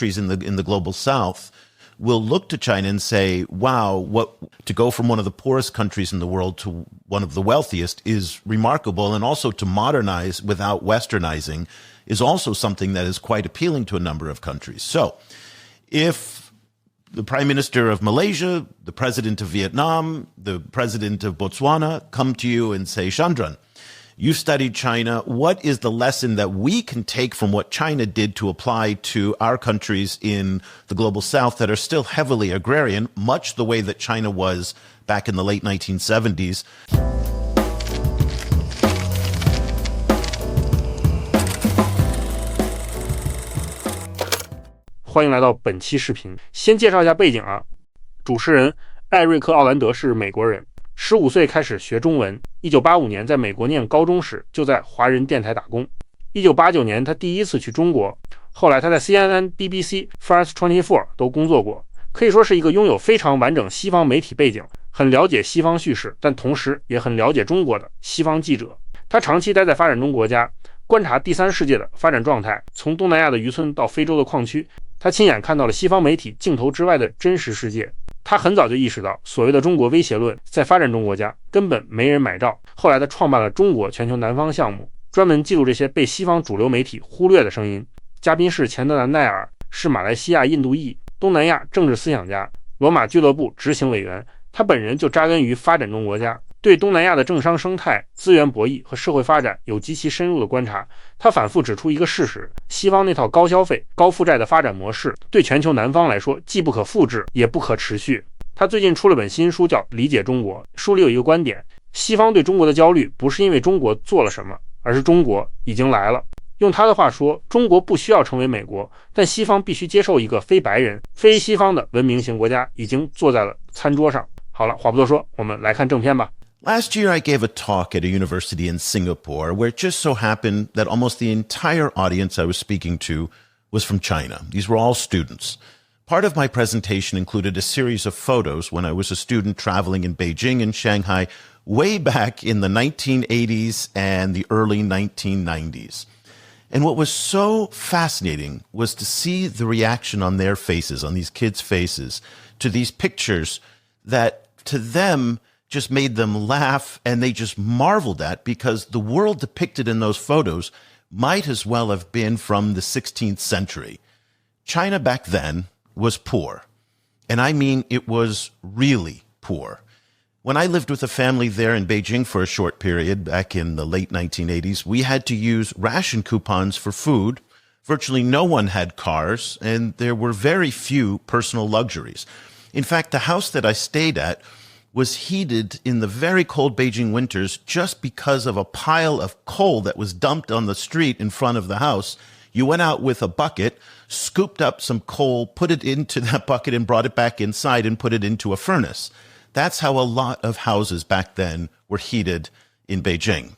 countries in the global south will look to China and say, wow, to go from one of the poorest countries in the world to one of the wealthiest is remarkable. And also to modernize without westernizing is also something that is quite appealing to a number of countries. So if the Prime Minister of Malaysia, the President of Vietnam, the President of Botswana come to you and say, Chandran, you studied China. What is the lesson that we can take from what China did to apply to our countries in the global south that are still heavily agrarian, much the way that China was back in the late 1970s? 欢迎来到本期视频。先介绍一下背景啊，主持人艾瑞克·奥兰德是美国人，15岁开始学中文，1985年在美国念高中时就在华人电台打工。1989年他第一次去中国，后来他在 CNN、BBC、France24 都工作过，可以说是一个拥有非常完整西方媒体背景，很了解西方叙事，但同时也很了解中国的西方记者。他长期待在发展中国家，观察第三世界的发展状态，从东南亚的渔村到非洲的矿区，他亲眼看到了西方媒体镜头之外的真实世界。他很早就意识到所谓的中国威胁论在发展中国家根本没人买账，后来他创办了中国全球南方项目，专门记录这些被西方主流媒体忽略的声音。嘉宾是钱德兰奈尔，是马来西亚印度裔东南亚政治思想家，罗马俱乐部执行委员。他本人就扎根于发展中国家，对东南亚的政商生态、资源博弈和社会发展有极其深入的观察。他反复指出一个事实，西方那套高消费、高负债的发展模式对全球南方来说既不可复制也不可持续。他最近出了本新书叫《理解中国》，书里有一个观点，西方对中国的焦虑不是因为中国做了什么，而是中国已经来了。用他的话说，中国不需要成为美国，但西方必须接受一个非白人、非西方的文明型国家已经坐在了餐桌上。好了，话不多说，我们来看正片吧。Last year, I gave a talk at a university in Singapore where it just so happened that almost the entire audience I was speaking to was from China. These were all students. Part of my presentation included a series of photos when I was a student traveling in Beijing and Shanghai way back in the 1980s and the early 1990s. And what was so fascinating was to see the reaction on their faces, on these kids' faces, to these pictures that to them just made them laugh, and they just marveled at, because the world depicted in those photos might as well have been from the 16th century. China back then was poor, and I mean it was really poor. When I lived with a family there in Beijing for a short period back in the late 1980s, we had to use ration coupons for food. Virtually no one had cars, and there were very few personal luxuries. In fact, the house that I stayed at was heated in the very cold Beijing winters just because of a pile of coal that was dumped on the street in front of the house. You went out with a bucket, scooped up some coal, put it into that bucket and brought it back inside and put it into a furnace. That's how a lot of houses back then were heated in Beijing.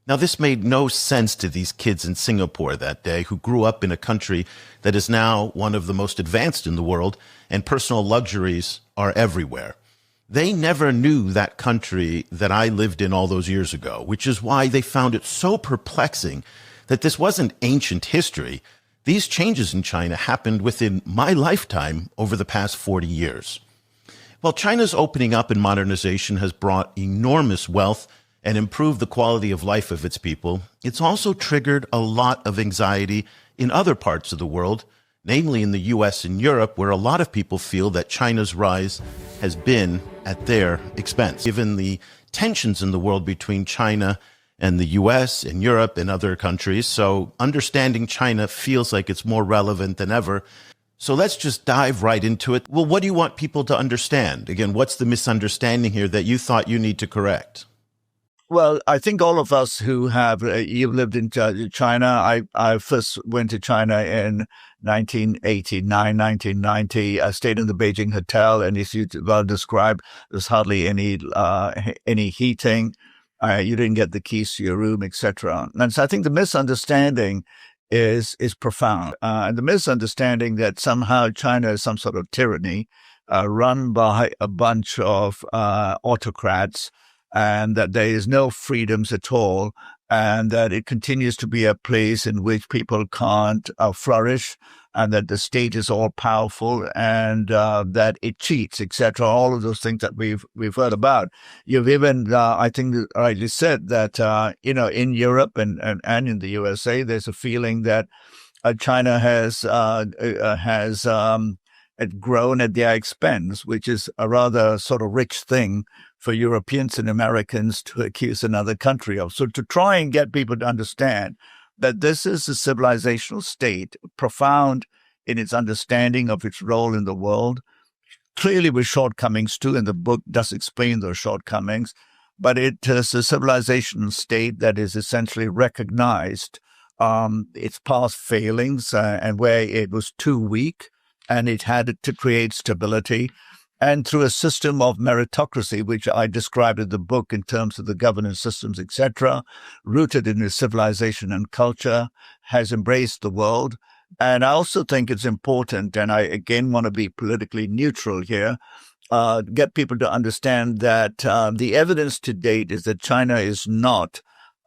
Now, this made no sense to these kids in Singapore that day who grew up in a country that is now one of the most advanced in the world, and personal luxuries are everywhere. They never knew that country that I lived in all those years ago, which is why they found it so perplexing that this wasn't ancient history. These changes in China happened within my lifetime over the past 40 years. While China's opening up and modernization has brought enormous wealth and improved the quality of life of its people, it's also triggered a lot of anxiety in other parts of the world, namely in the US and Europe, where a lot of people feel that China's rise has been at their expense. Given the tensions in the world between China and the US and Europe and other countries, so understanding China feels like it's more relevant than ever. So let's just dive right into it. Well, what do you want people to understand? Again, what's the misunderstanding here that you thought you need to correct? Well, I think all of us who have you've lived in China. I first went to China in 1989, 1990. I stayed in the Beijing hotel, and as you well described, there's hardly any heating. You didn't get the keys to your room, etc. And so I think the misunderstanding is profound. And the misunderstanding that somehow China is some sort of tyranny run by a bunch of autocrats, and that there is no freedoms at all, and that it continues to be a place in which people can't flourish, and that the state is all powerful and that it cheats, etc. All of those things that we've heard about. You've even, I think, rightly said that in Europe and in the USA, there's a feeling that China has grown at their expense, which is a rather sort of rich thing for Europeans and Americans to accuse another country of. So to try and get people to understand that this is a civilizational state, profound in its understanding of its role in the world, clearly with shortcomings too, and the book does explain those shortcomings, but it is a civilizational state that is essentially recognized its past failings and where it was too weak, and it had to create stability. And through a system of meritocracy, which I described in the book in terms of the governance systems, etc., rooted in its civilization and culture, has embraced the world. And I also think it's important, and I again want to be politically neutral here, get people to understand that the evidence to date is that China is not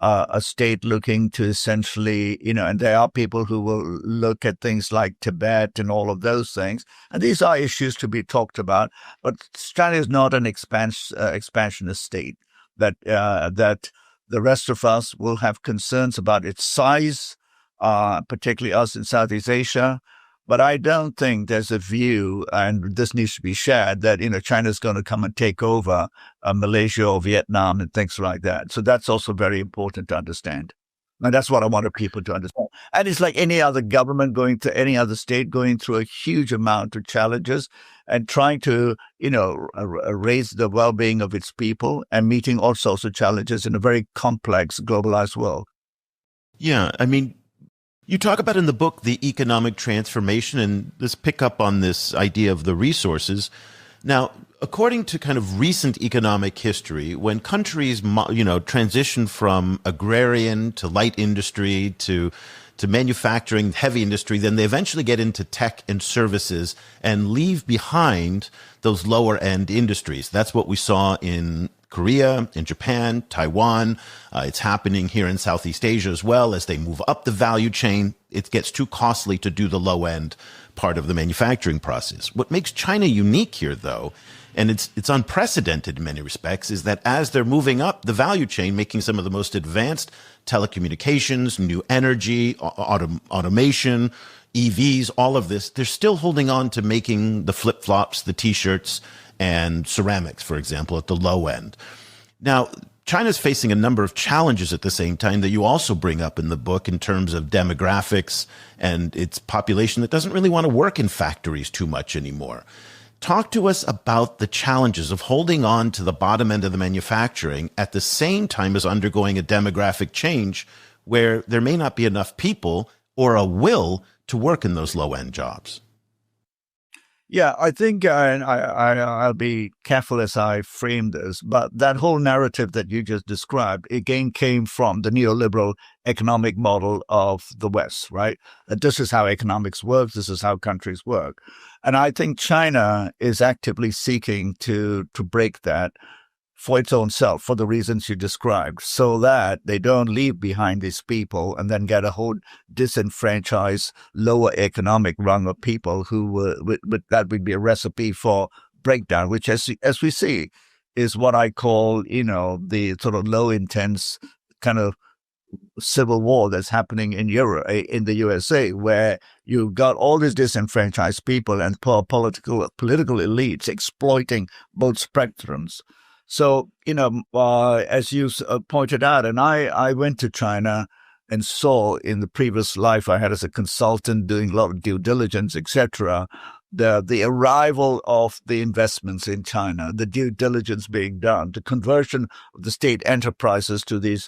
a state looking to essentially, and there are people who will look at things like Tibet and all of those things. And these are issues to be talked about. But China is not an expansionist state that the rest of us will have concerns about its size, particularly us in Southeast Asia. But I don't think there's a view, and this needs to be shared, that China's going to come and take over Malaysia or Vietnam and things like that. So that's also very important to understand. And that's what I wanted people to understand. And it's like any other government going to any other state, going through a huge amount of challenges and trying to, raise the well-being of its people and meeting all sorts of challenges in a very complex, globalized world. Yeah, I mean, you talk about in the book the economic transformation and this pick up on this idea of the resources. Now, according to kind of recent economic history, when countries, transition from agrarian to light industry to manufacturing, heavy industry, then they eventually get into tech and services and leave behind those lower end industries. That's what we saw in Korea, in Japan, Taiwan. It's happening here in Southeast Asia as well. As they move up the value chain, it gets too costly to do the low end part of the manufacturing process. What makes China unique here, though, and it's unprecedented in many respects, is that as they're moving up the value chain, making some of the most advanced telecommunications, new energy, automation, EVs, all of this, they're still holding on to making the flip-flops, the T-shirts, and ceramics, for example, at the low end. Now, China's facing a number of challenges at the same time that you also bring up in the book in terms of demographics and its population that doesn't really want to work in factories too much anymore. Talk to us about the challenges of holding on to the bottom end of the manufacturing at the same time as undergoing a demographic change where there may not be enough people or a will to work in those low-end jobs. Yeah, I think I'll be careful as I frame this, but that whole narrative that you just described, again, came from the neoliberal economic model of the West, right? That this is how economics works, this is how countries work. And I think China is actively seeking to break that for its own self, for the reasons you described, so that they don't leave behind these people and then get a whole disenfranchised, lower economic rung of people who that would be a recipe for breakdown, which, as we see, is what I call, the sort of low intense kind of civil war that's happening in Europe, in the USA, where you've got all these disenfranchised people and political elites exploiting both spectrums. So, as you pointed out, and I went to China and saw in the previous life I had as a consultant doing a lot of due diligence, etc., the arrival of the investments in China, the due diligence being done, the conversion of the state enterprises to these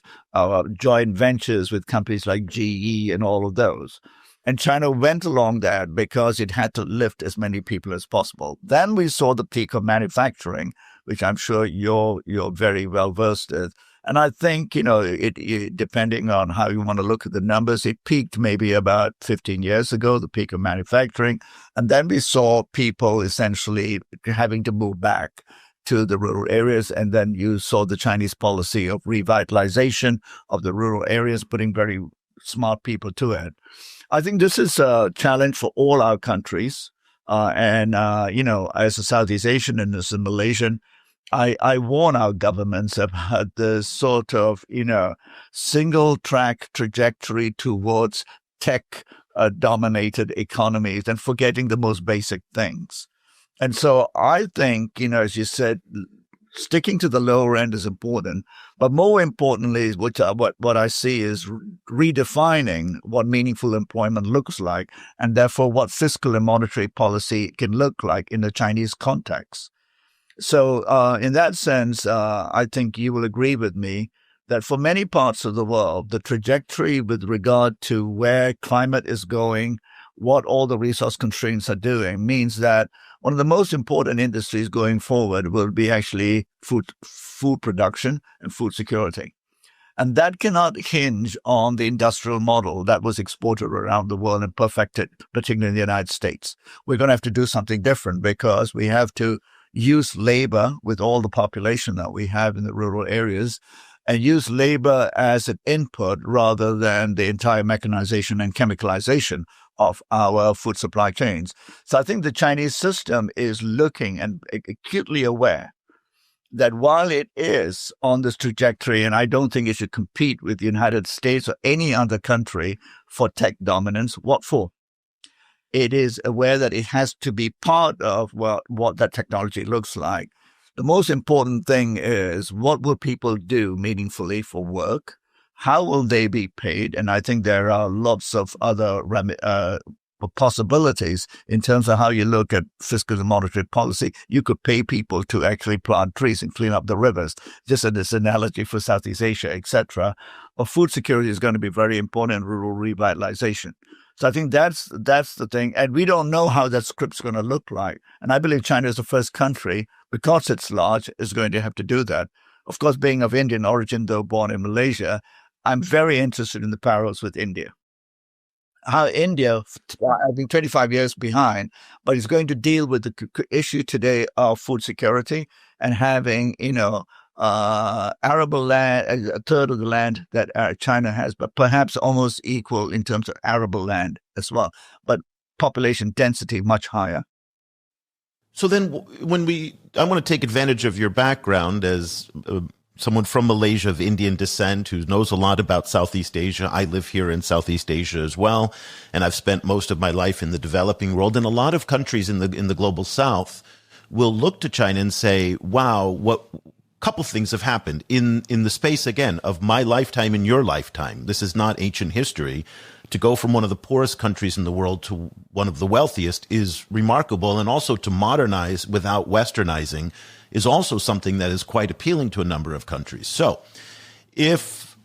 joint ventures with companies like GE and all of those. And China went along that because it had to lift as many people as possible. Then we saw the peak of manufacturing, which I'm sure you're very well versed in. And I think, it depending on how you want to look at the numbers, it peaked maybe about 15 years ago, the peak of manufacturing. And then we saw people essentially having to move back to the rural areas. And then you saw the Chinese policy of revitalization of the rural areas, putting very smart people to it. I think this is a challenge for all our countries. As a Southeast Asian and as a Malaysian, I warn our governments about the sort of, single track trajectory towards tech dominated economies and forgetting the most basic things. And so I think, as you said, sticking to the lower end is important, but more importantly, what I see is redefining what meaningful employment looks like, and therefore what fiscal and monetary policy can look like in the Chinese context. So in that sense, I think you will agree with me that for many parts of the world, the trajectory with regard to where climate is going, what all the resource constraints are doing, means that one of the most important industries going forward will be actually food production and food security. And that cannot hinge on the industrial model that was exported around the world and perfected, particularly in the United States. We're going to have to do something different because we have to use labor with all the population that we have in the rural areas and use labor as an input rather than the entire mechanization and chemicalization of our food supply chains. So I think the Chinese system is looking and acutely aware that while it is on this trajectory, and I don't think it should compete with the United States or any other country for tech dominance, what for? It is aware that it has to be part of what that technology looks like. The most important thing is, what will people do meaningfully for work? How will they be paid? And I think there are lots of other possibilities in terms of how you look at fiscal and monetary policy. You could pay people to actually plant trees and clean up the rivers, just as this analogy for Southeast Asia, etc. Or food security is going to be very important in rural revitalization. So I think that's the thing. And we don't know how that script's going to look like. And I believe China is the first country, because it's large, is going to have to do that. Of course, being of Indian origin, though born in Malaysia, I'm very interested in the parallels with India. How India, I think 25 years behind, but is going to deal with the issue today of food security and having, arable land, a third of the land that China has, but perhaps almost equal in terms of arable land as well, but population density much higher. So then I want to take advantage of your background as someone from Malaysia of Indian descent who knows a lot about Southeast Asia. I live here in Southeast Asia as well, and I've spent most of my life in the developing world. And a lot of countries in the global South will look to China and say, wow, what couple things have happened in the space, again, of my lifetime and your lifetime. This is not ancient history. To go from one of the poorest countries in the world to one of the wealthiest is remarkable. And also to modernize without westernizing is also something that is quite appealing to a number of countries. So if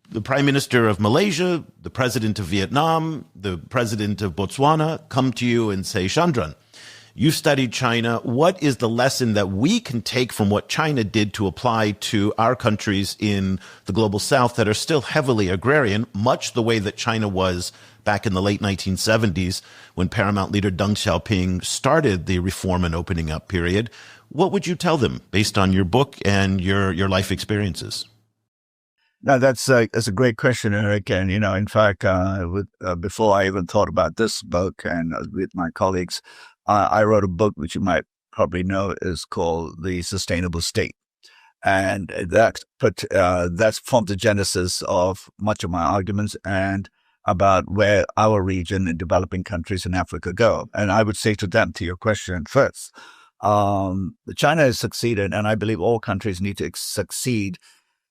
the Prime Minister of Malaysia, the President of Vietnam, the President of Botswana come to you and say, Chandran, you studied China. What is the lesson that we can take from what China did to apply to our countries in the global South that are still heavily agrarian, much the way that China was back in the late 1970s when paramount leader Deng Xiaoping started the reform and opening up period? What would you tell them based on your book and your life experiences? No, that's a great question, Eric. And, in fact, before I even thought about this book and with my colleagues, I wrote a book, which you might probably know is called The Sustainable State. And that's formed the genesis of much of my arguments and about where our region and developing countries in Africa go. And I would say to them, to your question first, China has succeeded, and I believe all countries need to succeed,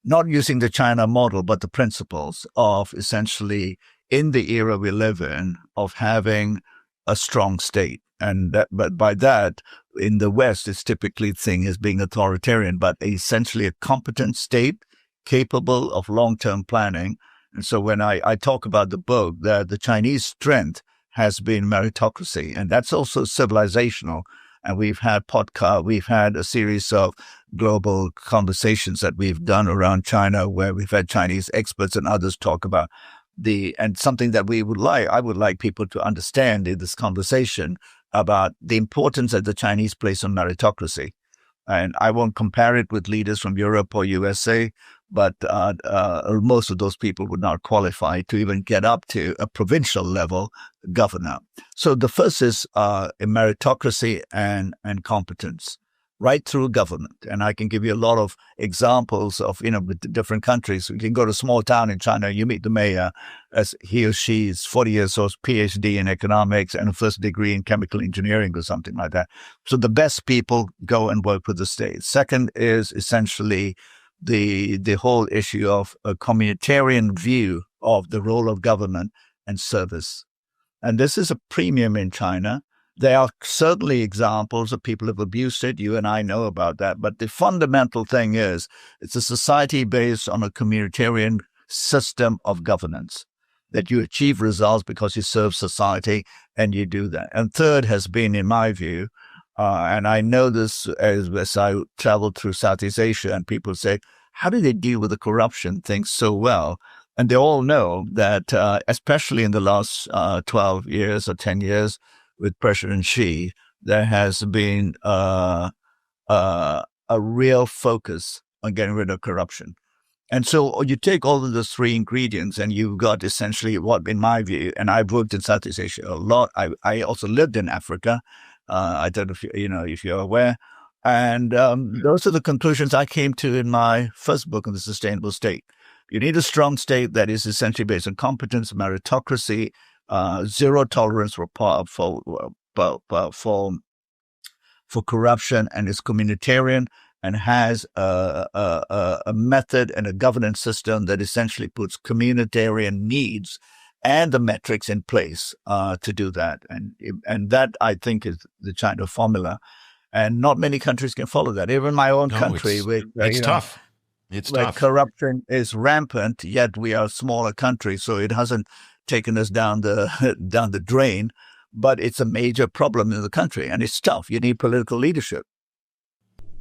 not using the China model, but the principles of essentially, in the era we live in, of having a strong state. But by that, in the West, it's typically seen as being authoritarian, but essentially a competent state capable of long-term planning. And so when I talk about the book, that the Chinese strength has been meritocracy, and that's also civilizational. And we've had we've had a series of global conversations that we've done around China, where we've had Chinese experts and others talk about and something that I would like people to understand in this conversation about the importance that the Chinese place on meritocracy. And I won't compare it with leaders from Europe or USA, but most of those people would not qualify to even get up to a provincial level governor. So the first is meritocracy and competence right through government. And I can give you a lot of examples of, with the different countries. You can go to a small town in China, you meet the mayor, as he or she is 40 years old, PhD in economics and a first degree in chemical engineering or something like that. So the best people go and work with the state. Second is essentially the whole issue of a communitarian view of the role of government and service. And this is a premium in China. There are certainly examples of people who have abused it. You and I know about that. But the fundamental thing is it's a society based on a communitarian system of governance, that you achieve results because you serve society and you do that. And third has been, in my view, and I know this as I traveled through Southeast Asia, and people say, how do they deal with the corruption thing so well? And they all know that, especially in the last 12 years or 10 years, with President Xi, there has been a real focus on getting rid of corruption. And so you take all of those three ingredients and you've got essentially what, in my view, and I've worked in Southeast Asia a lot. I also lived in Africa. I don't know if you're aware. And those are the conclusions I came to in my first book on the sustainable state. You need a strong state that is essentially based on competence, meritocracy, zero tolerance for corruption, and is communitarian and has a method and a governance system that essentially puts communitarian needs and the metrics in place to do that. And that, I think, is the China formula. And not many countries can follow that. Even my own country, it's tough. It's where tough. Corruption is rampant, yet we are a smaller country, so it hasn't taken us down the drain. But it's a major problem in the country, and it's tough. You need political leadership.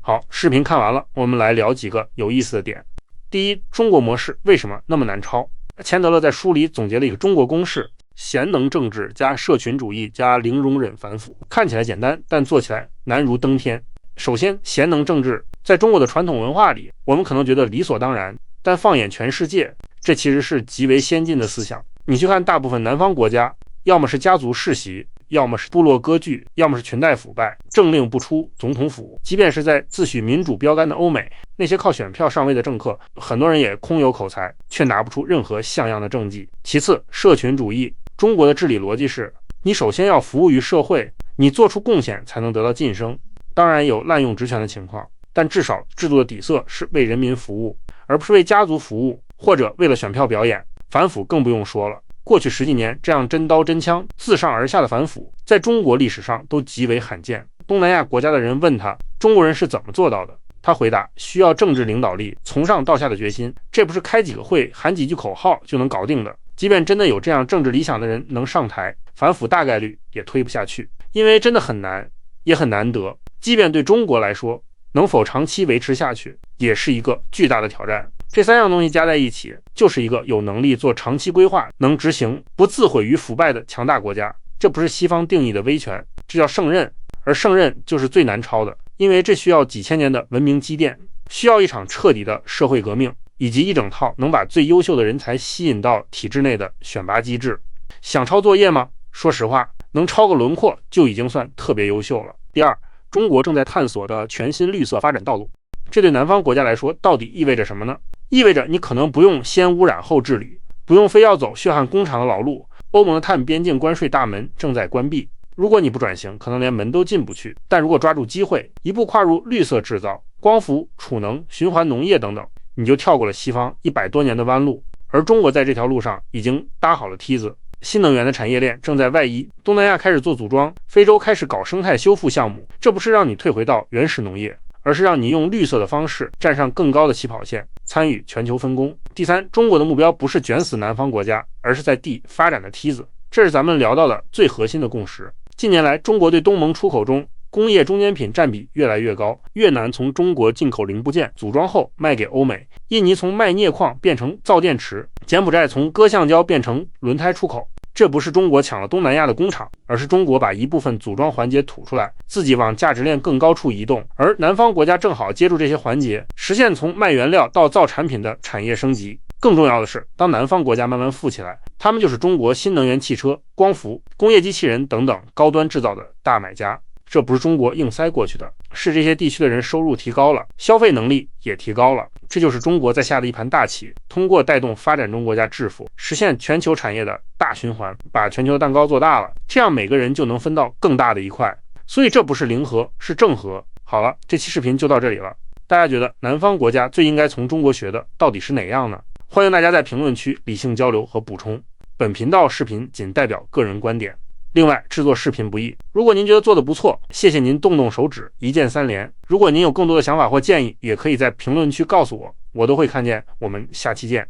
好，视频看完了，我们来聊几个有意思的点。第一，中国模式为什么那么难抄？钱德勒在书里总结了一个中国公式：贤能政治加社群主义加零容忍反腐。看起来简单，但做起来难如登天。首先，贤能政治在中国的传统文化里，我们可能觉得理所当然，但放眼全世界，这其实是极为先进的思想。你去看大部分南方国家，要么是家族世袭，要么是部落割据，要么是裙带腐败，政令不出，总统府。即便是在自诩民主标杆的欧美，那些靠选票上位的政客，很多人也空有口才，却拿不出任何像样的政绩。其次，社群主义，中国的治理逻辑是，你首先要服务于社会，你做出贡献才能得到晋升。当然有滥用职权的情况，但至少制度的底色是为人民服务，而不是为家族服务，或者为了选票表演。反腐更不用说了，过去10几年这样真刀真枪自上而下的反腐，在中国历史上都极为罕见。东南亚国家的人问他，中国人是怎么做到的？他回答，需要政治领导力，从上到下的决心，这不是开几个会喊几句口号就能搞定的。即便真的有这样政治理想的人能上台，反腐大概率也推不下去，因为真的很难，也很难得。即便对中国来说，能否长期维持下去，也是一个巨大的挑战。这三样东西加在一起，就是一个有能力做长期规划、能执行、不自毁于腐败的强大国家。这不是西方定义的威权，这叫胜任。而胜任就是最难抄的，因为这需要几千年的文明积淀，需要一场彻底的社会革命，以及一整套能把最优秀的人才吸引到体制内的选拔机制。想抄作业吗？说实话，能抄个轮廓就已经算特别优秀了。第二，中国正在探索的全新绿色发展道路，这对南方国家来说到底意味着什么呢？意味着你可能不用先污染后治理，不用非要走血汗工厂的老路。欧盟的碳边境关税大门正在关闭，如果你不转型，可能连门都进不去。但如果抓住机会，一步跨入绿色制造、光伏、储能、循环农业等等，你就跳过了西方100多年的弯路。而中国在这条路上已经搭好了梯子，新能源的产业链正在外移，东南亚开始做组装，非洲开始搞生态修复项目。这不是让你退回到原始农业，而是让你用绿色的方式站上更高的起跑线，参与全球分工。第三，中国的目标不是卷死南方国家，而是在地发展的梯子。这是咱们聊到的最核心的共识。近年来，中国对东盟出口中工业中间品占比越来越高。越南从中国进口零部件组装后卖给欧美，印尼从卖镍矿变成造电池，柬埔寨从割橡胶变成轮胎出口。这不是中国抢了东南亚的工厂，而是中国把一部分组装环节吐出来，自己往价值链更高处移动，而南方国家正好接住这些环节，实现从卖原料到造产品的产业升级。更重要的是，当南方国家慢慢富起来，他们就是中国新能源汽车、光伏、工业机器人等等高端制造的大买家。这不是中国硬塞过去的，是这些地区的人收入提高了，消费能力也提高了。这就是中国在下的一盘大棋，通过带动发展中国家致富，实现全球产业的大循环，把全球的蛋糕做大了，这样每个人就能分到更大的一块。所以这不是零和，是正和。好了，这期视频就到这里了。大家觉得南方国家最应该从中国学的到底是哪样呢？欢迎大家在评论区理性交流和补充。本频道视频仅代表个人观点。另外，制作视频不易，如果您觉得做得不错，谢谢您动动手指，一键三连。如果您有更多的想法或建议，也可以在评论区告诉我，我都会看见。我们下期见。